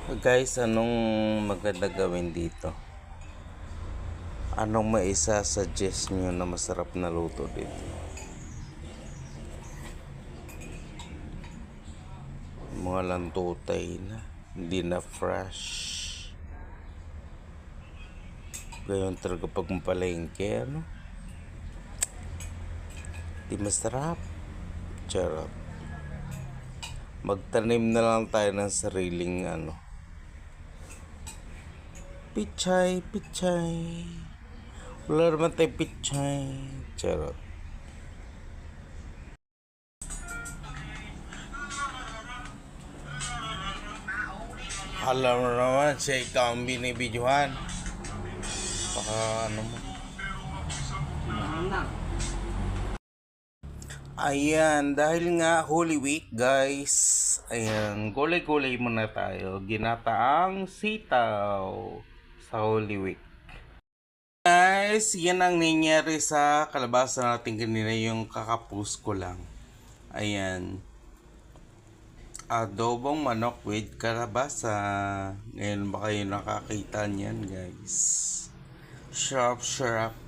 Guys, anong maganda gawin dito? Anong maisa-suggest nyo na masarap na luto dito? Mga lantutay na, hindi na fresh. Gayon talaga pag mapalengke, ano? Di masarap. Charot. Magtanim na lang tayo ng sariling pichay. Wala naman tayong pichay. Charot. Alam mo naman, siya ikaw ang binibidyohan. Baka mo. Ayan, dahil nga Holy Week guys, ayan, gulay-gulay muna tayo. Ginataang sitaw sa Holy Week. Guys, yan ang nangyari sa kalabasa natin kanina, yung kakapus ko lang. Ayan. Adobong manok with kalabasa. Ngayon ba kayo nakakita niyan guys? Sharp.